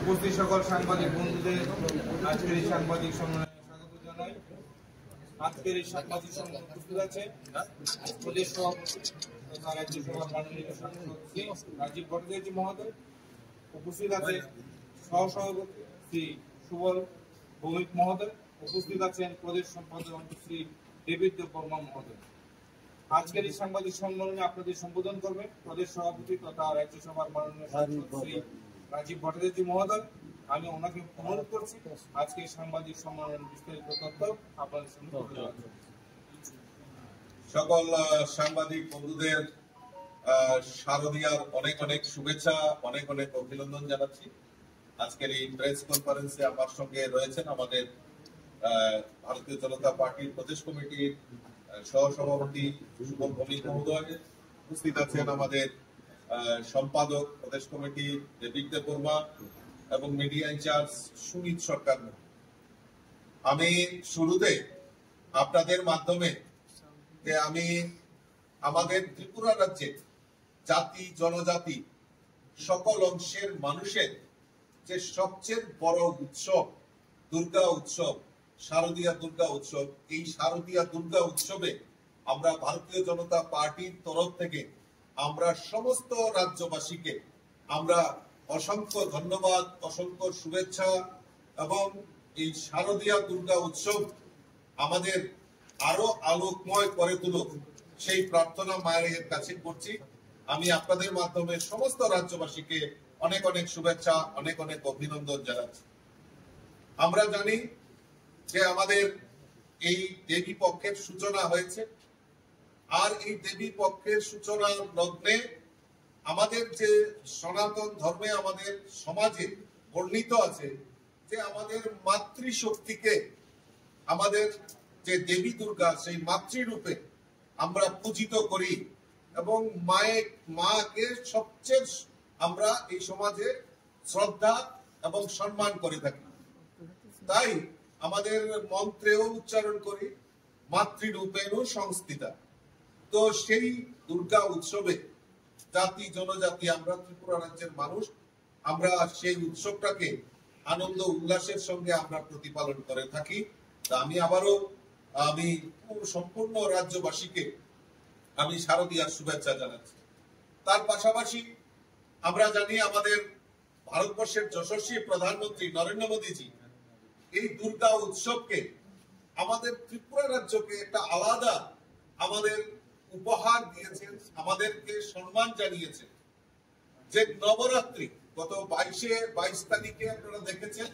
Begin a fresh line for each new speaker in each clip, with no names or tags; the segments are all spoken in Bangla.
উপস্থিত সকল সাংবাদিক বন্ধুদের আজকের এই সাংবাদিক সম্মেলনে স্বাগত জানাই। আজকের এই সাংবাদিক সম্মেলনে উপস্থিত আছে প্রদেশ সভাপতি তথা রাজ্যসভার মাননীয় সাংসদ শ্রী রাজীব ভট্টাচার্য মহোদয়, উপস্থিত আছে সহসভাপতি শ্রী সুবল ভৌমিক মহোদয়, উপস্থিত আছেন প্রদেশ সম্পাদক শ্রী ডেভিড দেববর্মা মহোদয়। আজকের এই সাংবাদিক সম্মেলনে আপনাদের সম্বোধন করবেন প্রদেশ সভাপতি তথা রাজ্যসভার মাননীয় সাংসদ শ্রী রাজীব ভট্টাচার্য মহোদয়। আমি ওনাকে অনুরোধ করছি আজকে সাংবাদিক সম্মেলনের বিস্তারিত তথ্য আপনাদের সামনে তুলে ধরার জন্য।
সকল সাংবাদিক বন্ধুদের শারদীয়ার অনেক অনেক শুভেচ্ছা, অনেক অনেক অভিনন্দন জানাচ্ছি। আজকের এই প্রেস কনফারেন্সে আমার সঙ্গে রয়েছেন আমাদের ভারতীয় জনতা পার্টির প্রদেশ কমিটির সহসভাপতি সুবল ভৌমিক মহোদয়, উপস্থিত আছেন আমাদের সম্পাদক প্রদেশ কমিটি ডেভিড দেববর্মা এবং মিডিয়া ইনচার্জ সুনীত সরকার। আমি শুরুতে আপনাদের মাধ্যমে আমি আমাদের ত্রিপুরা রাজ্যে জাতি জনজাতি সকল অংশের মানুষের যে সবচেয়ে বড় উৎসব দুর্গা উৎসব, শারদীয়া দুর্গা উৎসব, এই শারদীয়া দুর্গা উৎসবে আমরা ভারতীয় জনতা পার্টির তরফ থেকে আমরা সমস্ত রাজ্যবাসীকে আমরা অসংখ্য ধন্যবাদ, অসংখ্য শুভেচ্ছা এবং এই শারদীয়া দুর্গা উৎসব আমাদের আরো আলোকময় করে তুলুক সেই প্রার্থনা মায়ের কাছে করছি। আমি আপনাদের মাধ্যমে সমস্ত রাজ্যবাসীকে অনেক অনেক শুভেচ্ছা, অনেক অনেক অভিনন্দন জানাচ্ছি। আমরা জানি যে আমাদের এই দেবী পক্ষের সূচনা হয়েছে, আর এই দেবী পক্ষের সূচনার লগ্নে আমাদের যে সনাতন ধর্মে আমাদের সমাজে বর্ণিত আছে যে আমাদের মাতৃশক্তিকে, আমাদের যে দেবী দুর্গা সেই মাতৃরূপে আমরা পূজিত করি এবং মাকে সবচেয়ে আমরা এই সমাজে শ্রদ্ধা এবং সম্মান করে থাকি। তাই আমাদের মন্ত্রেও উচ্চারণ করি মাতৃরূপেণু সংস্থিতা। তো সেই দুর্গা উৎসবে জাতি জনজাতি আমরা ত্রিপুরা রাজ্যের মানুষ আমরা সেই উৎসবটাকে আনন্দ উল্লাসের সঙ্গে আমরা প্রতিপালন করে থাকি। তা আমি আবারও সম্পূর্ণ রাজ্যবাসীকে আমি শারদীয়ার শুভেচ্ছা জানাচ্ছি। তার পাশাপাশি আমরা জানি আমাদের ভারতবর্ষের যশস্বী প্রধানমন্ত্রী নরেন্দ্র মোদীজি এই দুর্গা উৎসবকে আমাদের ত্রিপুরা রাজ্যকে একটা আলাদা আমাদের উপহার দিয়েছেন, আমাদেরকে সম্মান জানিয়েছেন। যে নবরাত্রি গত 22 তারিখে আপনারা দেখেছেন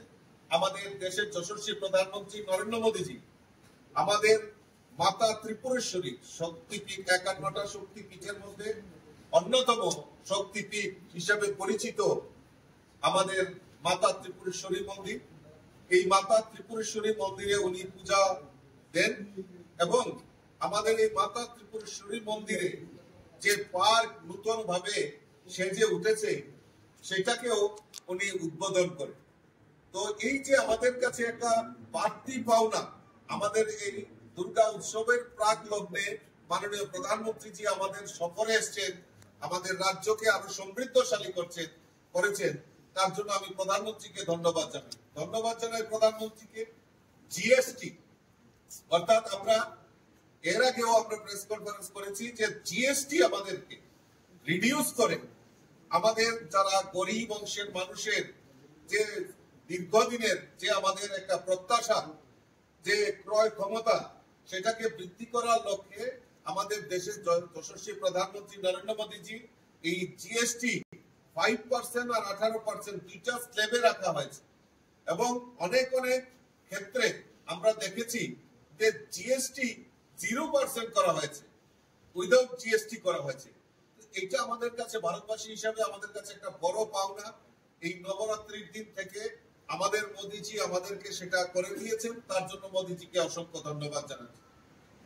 আমাদের দেশের যশস্বী প্রধানমন্ত্রী নরেন্দ্র মোদীজি আমাদের মাতা ত্রিপুরেশ্বরী শক্তিপীঠ, 51টা শক্তিপীঠের মধ্যে অন্যতম শক্তিপীঠ হিসাবে পরিচিত আমাদের মাতা ত্রিপুরেশ্বরী মন্দির। এই মাতা ত্রিপুরেশ্বরী মন্দিরে উনি পূজা দেন এবং আমাদের এই মাতা ত্রিপুরেশ্বরী মন্দিরে যে পার্ক নতুন ভাবে সেজে উঠেছে সেটাকেও উনি উদ্বোধন করেন। তো এই যে আমাদের কাছে একটা বাড়তি পাওনা, আমাদের এই দুর্গা উৎসবের প্রাক লগ্নে মাননীয় প্রধানমন্ত্রীজি আমাদের সফরে এসছেন, আমাদের রাজ্যকে আরো সমৃদ্ধশালী করেছেন, তার জন্য আমি প্রধানমন্ত্রীকে ধন্যবাদ জানাই প্রধানমন্ত্রীকে। জিএসটি অর্থাৎ আমরা এর আগেও আমরা প্রেস কনফারেন্স করেছি যে জিএসটি আমাদেরকে রিডিউস করে আমাদের যারা গরিব অংশের মানুষের যে দীর্ঘদিনের যে আমাদের একটা প্রত্যাশা যে ক্রয় ক্ষমতা সেটাকে বৃদ্ধি করার লক্ষ্যে আমাদের দেশের যশস্বী প্রধানমন্ত্রী নরেন্দ্র মোদীজি এই জিএসটি 5% আর 18% দুইটা স্ল্যাবে রাখা হয়েছে এবং অনেক অনেক ক্ষেত্রে আমরা দেখেছি যে জিএসটি 0% করা হয়েছে, উইদাউট জিএসটি করা হয়েছে। এটা আমাদের কাছে ভারতবাসী হিসাবে আমাদের কাছে একটা বড় পাওনা। এই নবরাত্রির দিন থেকে আমাদের মোদীজি আমাদেরকে সেটা করে দিয়েছেন, তার জন্য মোদীজিকে অসংখ্য ধন্যবাদ জানাচ্ছি।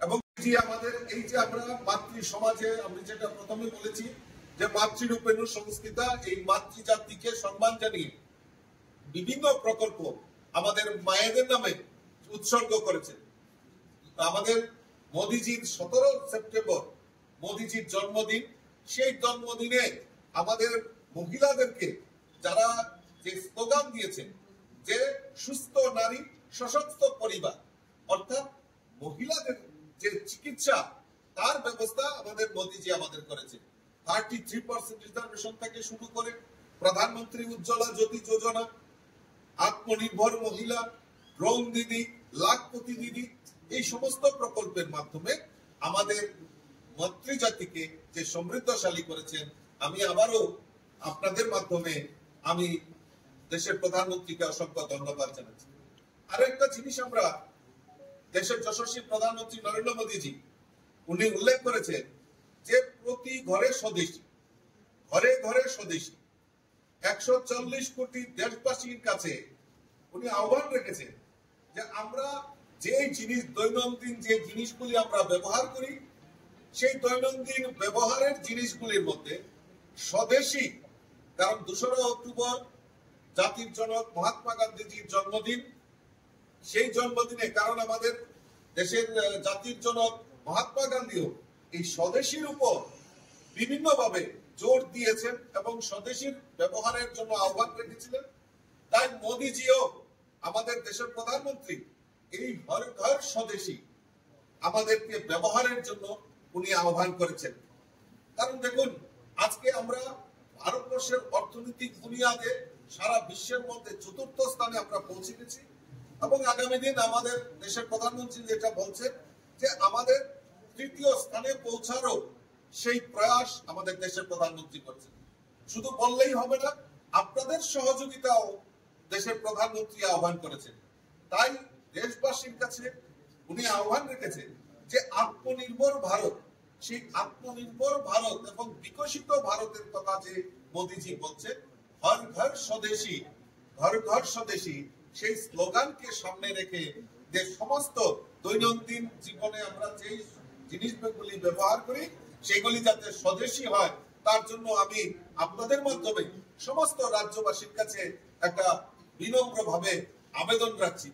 এবং আমাদের এই যে আমরা মাতৃ সমাজে আমি যেটা প্রথমে বলেছি যে মাতৃরূপেণু সংস্থিতা, এই মাতৃজাতিকে সম্মান জানিয়ে বিভিন্ন প্রকল্প আমাদের মায়েদের নামে উৎসর্গ করেছে। আমাদের মোদীজির 17 সেপ্টেম্বর মোদীজির জন্মদিন, সেই জন্মদিনে আমাদের মহিলাদেরকে যারা যে স্লোগান দিয়েছেন যে সুস্থ নারী সশক্ত পরিবার, অর্থাৎ মহিলাদের যে চিকিৎসা তার ব্যবস্থা আমাদের মোদীজি আমাদের করেছে। 33% রিজার্ভেশন থেকে শুরু করে প্রধানমন্ত্রী উজ্জ্বলা জ্যোতি যোজনা, আত্মনির্ভর মহিলা, ড্রোন দিদি, লাখপতি দিদি, এই সমস্ত প্রকল্পের মাধ্যমে আমাদের মাতৃজাতিকে যে সমৃদ্ধশালী করেছেন। আমি আবারও আপনাদের মাধ্যমে আমি দেশের প্রধানমন্ত্রীকে অসংখ্য ধন্যবাদ জানাচ্ছি। আরেকটা জিনিস আমরা দেশের যশস্বী প্রধানমন্ত্রী নরেন্দ্র মোদীজি উনি উল্লেখ করেছেন যে প্রতি ঘরে স্বদেশী, ঘরে ঘরে স্বদেশী, 140 কোটি দেশবাসীর কাছে উনি আহ্বান রেখেছেন যে আমরা যে জিনিস দৈনন্দিন যে জিনিসগুলি আমরা ব্যবহার করি সেই দৈনন্দিন ব্যবহারের জিনিসগুলির মধ্যে স্বদেশী, কারণ 2রা অক্টোবর জাতির জনক মহাত্মা গান্ধীজির জন্মদিন, সেই জন্মদিনে কারণ আমাদের দেশের জাতির জনক মহাত্মা গান্ধীও এই স্বদেশীর উপর বিভিন্নভাবে জোর দিয়েছেন এবং স্বদেশীর ব্যবহারের জন্য আহ্বান রেখেছিলেন। তাই মোদীজিও আমাদের দেশের প্রধানমন্ত্রী এই ঘর ঘর স্বদেশী আমাদেরকে ব্যবহারের জন্য উনি আহ্বান করেছেন। কারণ দেখুন আজকে আমরা ভারতবর্ষের অর্থনৈতিক বুনিয়াদে সারা বিশ্বের মধ্যে 4র্থ স্থানে আমরা পৌঁছে গেছি এবং আগামী দিন আমাদের দেশের প্রধানমন্ত্রী যেটা বলছেন যে আমাদের 3য় স্থানে পৌঁছারও সেই প্রয়াস আমাদের দেশের প্রধানমন্ত্রী করছেন। শুধু বললেই হবে না, আপনাদের সহযোগিতাও দেশের প্রধানমন্ত্রী আহ্বান করেছেন। তাই দেশবাসীর কাছে উনি আহ্বান রেখেছেন যে আত্মনির্ভর ভারত, সেই আত্মনির্ভর ভারত এবং বিকশিত ভারতের কথা যে মোদীজি বলছেন, হর ঘর স্বদেশী, ঘর ঘর স্বদেশী, সেই স্লোগানকে সামনে রেখে যে সমস্ত দৈনন্দিন জীবনে আমরা যে জিনিসগুলি ব্যবহার করি সেগুলি যাতে স্বদেশী হয় তার জন্য আমি আপনাদের মাধ্যমে সমস্ত রাজ্যবাসীর কাছে একটা বিনম্র ভাবে আবেদন রাখছি।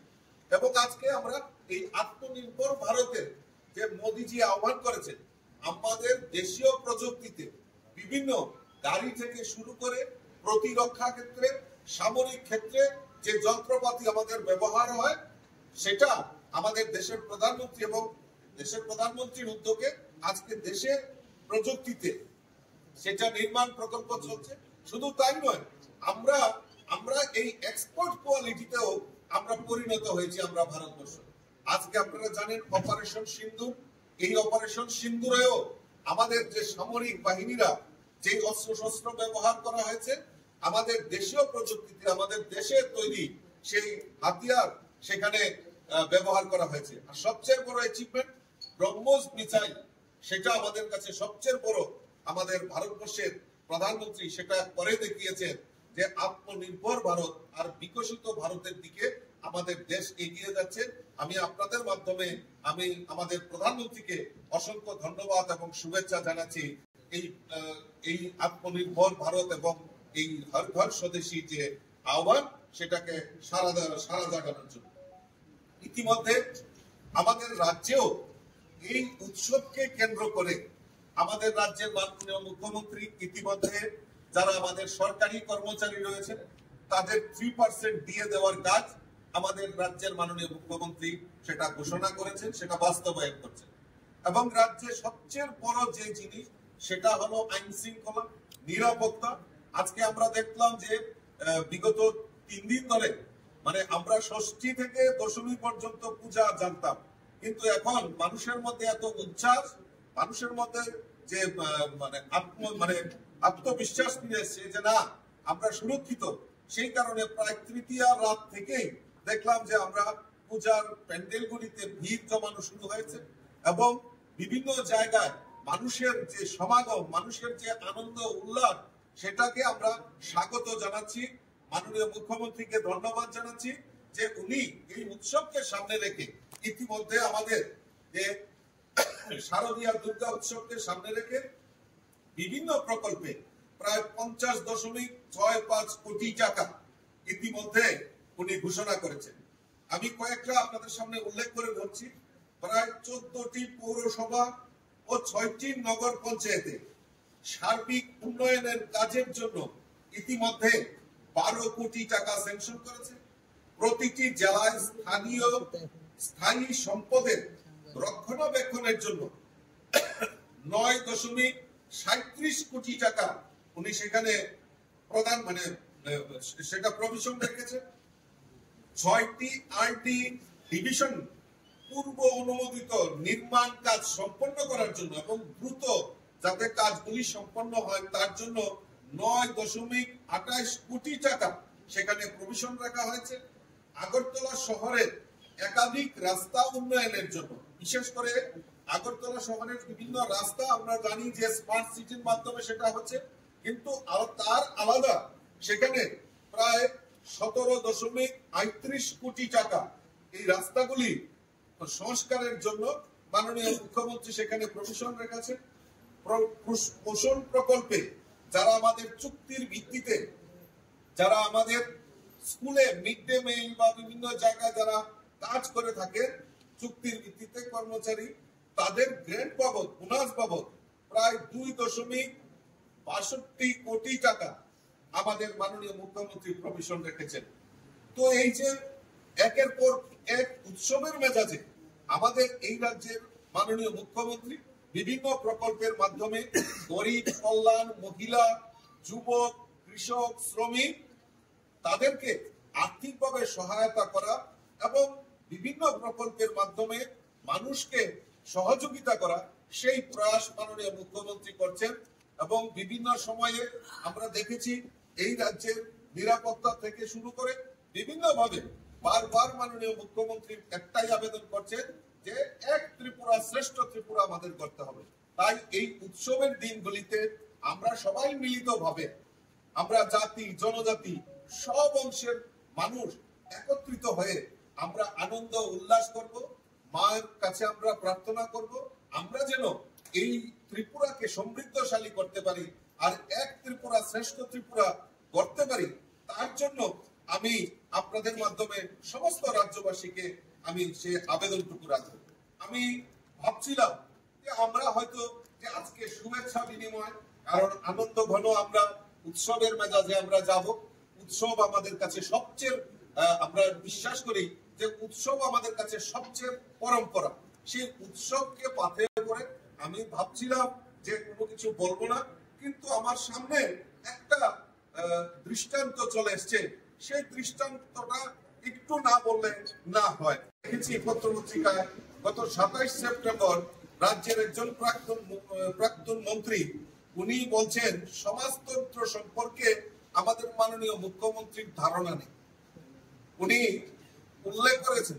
এবং আজকে আমরা এই আত্মনির্ভর ভারতের যে মোদীজি আহ্বান করেছেন, আমাদের দেশীয় প্রযুক্তিতে বিভিন্ন গাড়ি থেকে শুরু করে প্রতিরক্ষা ক্ষেত্রে, সামরিক ক্ষেত্রে যে যন্ত্রপাতি আমাদের ব্যবহার হয় সেটা আমাদের দেশের প্রধানমন্ত্রী এবং দেশের প্রধানমন্ত্রীর উদ্যোগে আজকে দেশে প্রযুক্তিতে সেটা নির্মাণ প্রকল্প চলছে। শুধু তাই নয়, আমরা এই এক্সপোর্ট কোয়ালিটিতেও আমরা পরিণত হয়েছি আমরা ভারতবর্ষ। আজকে আপনারা জানেন অপারেশন সিন্দুর, এই অপারেশন সিন্দুরেও আমাদের যে সামরিক বাহিনীরা যে অস্ত্র ব্যবহার করা হয়েছে আমাদের দেশীয় প্রযুক্তিতে, আমাদের দেশের তৈরি সেই হাতিয়ার সেখানে ব্যবহার করা হয়েছে। আর সবচেয়ে বড় অ্যাচিভমেন্ট ব্রহ্মোস মিসাইল, সেটা আমাদের কাছে সবচেয়ে বড়। আমাদের ভারতবর্ষের প্রধানমন্ত্রী সেটা করে দেখিয়েছেন যে আত্মনির্ভর ভারত আর বিকশিত ভারতের দিকে আমাদের দেশ এগিয়ে যাচ্ছে। আমি আপনাদের মাধ্যমে আমি আমাদের প্রধানমন্ত্রীকে অসংখ্য ধন্যবাদ এবং শুভেচ্ছা জানাচ্ছি এই আত্মনির্ভর ভারত এবং এই হর ঘর স্বদেশী যে আহ্বান সেটাকে সারা জাগানোর জন্য। ইতিমধ্যে আমাদের রাজ্যেও এই উৎসবকে কেন্দ্র করে আমাদের রাজ্যের মাননীয় মুখ্যমন্ত্রী ইতিমধ্যে যারা আমাদের সরকারি কর্মচারী রয়েছেন তাদের 3% দিয়ে দেওয়ার কাজ আমাদের রাজ্যের মাননীয় মুখ্যমন্ত্রী সেটা ঘোষণা করেছেন, সেটা বাস্তবায়ন করছেন। এবং রাজ্যের সবচেয়ে বড় যে জিনিস সেটা হলো আইন শৃঙ্খলা, নিরাপত্তা। আজকে আমরা দেখলাম যে বিগত 3 দিন ধরে মানে আমরা ষষ্ঠী থেকে দশমী পর্যন্ত পূজা জানতাম, কিন্তু এখন মানুষের মধ্যে এত উচ্ছ্বাস, মানুষের মধ্যে যে মানে আত্মবিশ্বাস ফিরে এসছে যে না আমরা সুরক্ষিত। সেই কারণে প্রায় তৃতীয়া রাত থেকে দেখলাম যে আমরা পূজার প্যান্ডেলগুলিতে ভিড় জমানো শুরু হয়েছে এবং বিভিন্ন জায়গায় মানুষের যে সমাগম, মানুষের যে আনন্দ উল্লাস, সেটাকে আমরা স্বাগত জানাচ্ছি। মাননীয় মুখ্যমন্ত্রীকে ধন্যবাদ জানাচ্ছি যে উনি এই উৎসবকে সামনে রেখে ইতিমধ্যে আমাদের যে শারদীয়া দুর্গা উৎসবকে সামনে রেখে বিভিন্ন প্রকল্পে প্রায় 50.65 কোটি টাকা ইতিমধ্যে উনি ঘোষণা করেছেন। আমি কয়েকটা আপনাদের সামনে উল্লেখ করে ধরছি। প্রায় 14টি পৌরসভা ও 6টি নগর পঞ্চায়েতে সার্বিক উন্নয়নের কাজের জন্য ইতিমধ্যে 12 কোটি টাকা স্যাংশন করেছে। প্রতিটি জেলায় স্থায়ী সম্পদের রক্ষণাবেক্ষণের জন্য 9.37 কোটি টাকা উনি সেখানে প্রদান সেটা প্রভিশন রেখেছে। 6টি আরটি ডিভিশন পূর্ব অনুমোদিত নির্মাণ কাজ সম্পন্ন করার জন্য এবং দ্রুত যাতে কাজগুলি সম্পন্ন হয় তার জন্য 9.28 কোটি টাকা সেখানে প্রভিশন রাখা হয়েছে। আগরতলা শহরের একাধিক রাস্তা উন্নয়নের জন্য, বিশেষ করে আগরতলা শহরের বিভিন্ন রাস্তা আমরা জানি যে স্মার্ট সিটির মাধ্যমে সেটা হচ্ছে, কিন্তু তার আলাদা সেখানে প্রায় 17.38 কোটি টাকা এই রাস্তাগুলি সংস্কারের জন্য মাননীয় মুখ্যমন্ত্রী সেখানে প্রভিশন রেখেছে। পোষণ প্রকল্পে যারা আমাদের চুক্তির ভিত্তিতে, যারা আমাদের স্কুলে মিড ডে মিল বা বিভিন্ন জায়গায় যারা কাজ করে থাকে চুক্তির ভিত্তিতে কর্মচারী, তাদের গ্রেড বাবদ, বোনাস বাবদ প্রায় 2.62 কোটি টাকা আমাদের মাননীয় মুখ্যমন্ত্রী প্রভিশন রেখেছেন। তো এই যে একের পর এক উৎসবের মেজাজে আমাদের এই রাজ্যের মাননীয় মুখ্যমন্ত্রী বিভিন্ন প্রকল্পের মাধ্যমে গরিব কল্যাণ, মহিলা, যুবক, কৃষক, শ্রমিক তাদেরকে আর্থিকভাবে সহায়তা করা এবং বিভিন্ন প্রকল্পের মাধ্যমে মানুষকে সহযোগিতা করা, সেই প্রয়াস মাননীয় মুখ্যমন্ত্রী করছেন। এবং বিভিন্ন সময়ে আমরা দেখেছি এই রাজ্যের নিরাপত্তা থেকে শুরু করে বিভিন্ন ভাবে বারবার মাননীয় মুখ্যমন্ত্রী একটাই আবেদন করছেন যে এক ত্রিপুরা শ্রেষ্ঠ ত্রিপুরা আমাদের করতে হবে। তাই এই উৎসবের দিনগুলিতে আমরা সবাই মিলিতভাবে, আমরা জাতি জনজাতি সব অংশের মানুষ একত্রিত হয়ে আমরা আনন্দ উল্লাস করব, মায়ের কাছে আমরা প্রার্থনা করব আমরা যেন এই ত্রিপুরাকে সমৃদ্ধশালী করতে পারি আর এক ত্রিপুরা শ্রেষ্ঠ ত্রিপুরা করতে পারি। তার জন্য আমি আপনাদের মাধ্যমে সমস্ত রাজ্যবাসীকে আমি সে আবেদনটুকু রাখবো। আমি ভাবছিলাম যে আমরা হয়তো যে আজকে শুভেচ্ছা বিনিময়, কারণ আনন্দ ঘন আমরা উৎসবের মেজাজে আমরা যাব। উৎসব আমাদের কাছে সবচেয়ে, আমরা বিশ্বাস করি যে উৎসব আমাদের কাছে সবচেয়ে পরম্পরা। সেই উৎসবকে পাথে করে আমি ভাবছিলাম যে কোনো কিছু বলবো না, কিন্তু আমার সামনে একটা দৃষ্টান্ত চলে এসছে। সেই দৃষ্টান্তটা একটু না বললে না হয়। দেখেছি পত্রপত্রিকায় গত 27 সেপ্টেম্বর রাজ্যের একজন প্রাক্তন মন্ত্রী উনি বলছেন সমাজতন্ত্র সম্পর্কে আমাদের মাননীয় মুখ্যমন্ত্রীর ধারণা নেই। উনি উল্লেখ করেছেন,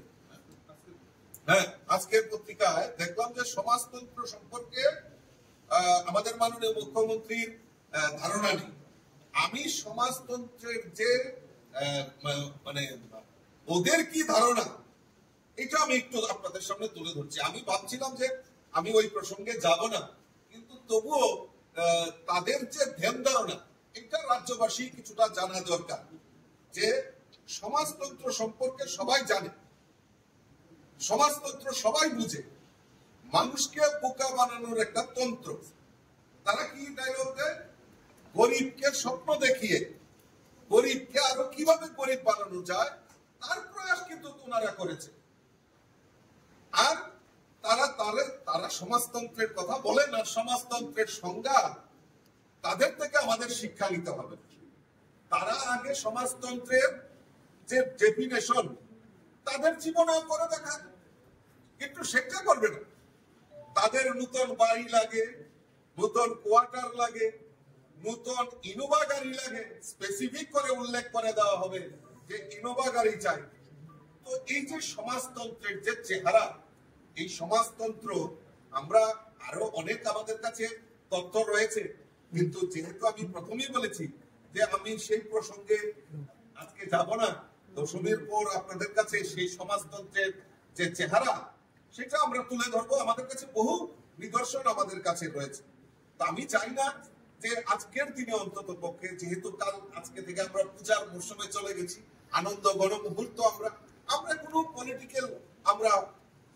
হ্যাঁ, আজকের পত্রিকায় দেখলাম যে সমাজতন্ত্র সম্পর্কে আমাদের মাননীয় মুখ্যমন্ত্রীর ধারণা নেই। আমি সমাজতন্ত্রের যে মানে ওদের কি ধারণা এটা আমি একটু আপনাদের সামনে তুলে ধরছি। আমি ভাবছিলাম যে আমি ওই প্রসঙ্গে যাব না, কিন্তু তবুও তাদের যে ধ্যান ধারণা এটা রাজ্যবাসী কিছুটা জানা দরকার। যে সমাজতন্ত্র সম্পর্কে সবাই জানে, সমাজতন্ত্র সবাই বুঝে, মানুষকে বোকা বানানোর একটা তন্ত্র। তারা কি ডায়লগ দেয়? গরিবকে স্বপ্ন দেখিয়ে গরিবকে আরো কিভাবে গরিব বানানো যায় তার প্রয়াস কিন্তু ওনারা করেছে। আর তারা সমাজতন্ত্রের কথা বলে না, সমাজতন্ত্রের সংজ্ঞা তাদের থেকে আমাদের শিক্ষা নিতে হবে। তারা আগে সমাজতন্ত্রের যে ডেফিনেশন তাদের জীবনে করে দেখা, কিন্তু সেটা করবে না। তাদের নতুন বাড়ি লাগে, নতুন কোয়ার্টার লাগে, নতুন ইনোভা গাড়ি লাগে, স্পেসিফিক করে উল্লেখ করে দেওয়া হবে যে ইনোভা গাড়ি চাই। তো এই যে সমাজতন্ত্রের যে চেহারা, এই সমাজতন্ত্র আমরা আরো অনেক আমাদের কাছে তথ্য রয়েছে, কিন্তু যেহেতু আমি প্রথমেই বলেছি যে আমি সেই প্রসঙ্গে আজকে যাব না, দশমীর পর আপনাদের কাছে সেই সমাজতন্ত্রের যে চেহারা সেটা আমরা তুলে ধরবো। আমাদের কাছে বহু নিদর্শন আমাদের কাছে রয়েছে। তা আমি চাই না যে আজকের দিনে অন্তত পক্ষে, যেহেতু কাল আজকে থেকে আমরা পূজার মৌসুমে চলে গেছি, আনন্দ গণমুহূর্ত, আমরা কোনো পলিটিক্যাল আমরা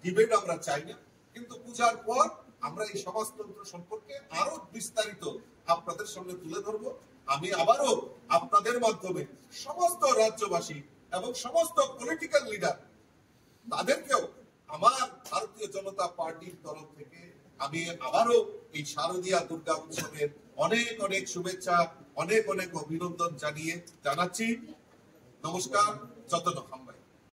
ডিবেট আমরা চাই না, কিন্তু পূজার পর আমরা এই সমাজতন্ত্র সম্পর্কে আরো বিস্তারিত আপনাদের সামনে তুলে ধরবো। আমি আবারও আপনাদের মাধ্যমে সমস্ত রাজ্যবাসী এবং সমস্ত পলিটিক্যাল লিডার তাদেরকেও আমার ভারতীয় জনতা পার্টির তরফ থেকে আমি আবারও এই শারদীয়া দুর্গা উৎসবের অনেক অনেক শুভেচ্ছা, অনেক অনেক অভিনন্দন জানাচ্ছি। নমস্কার, যতন।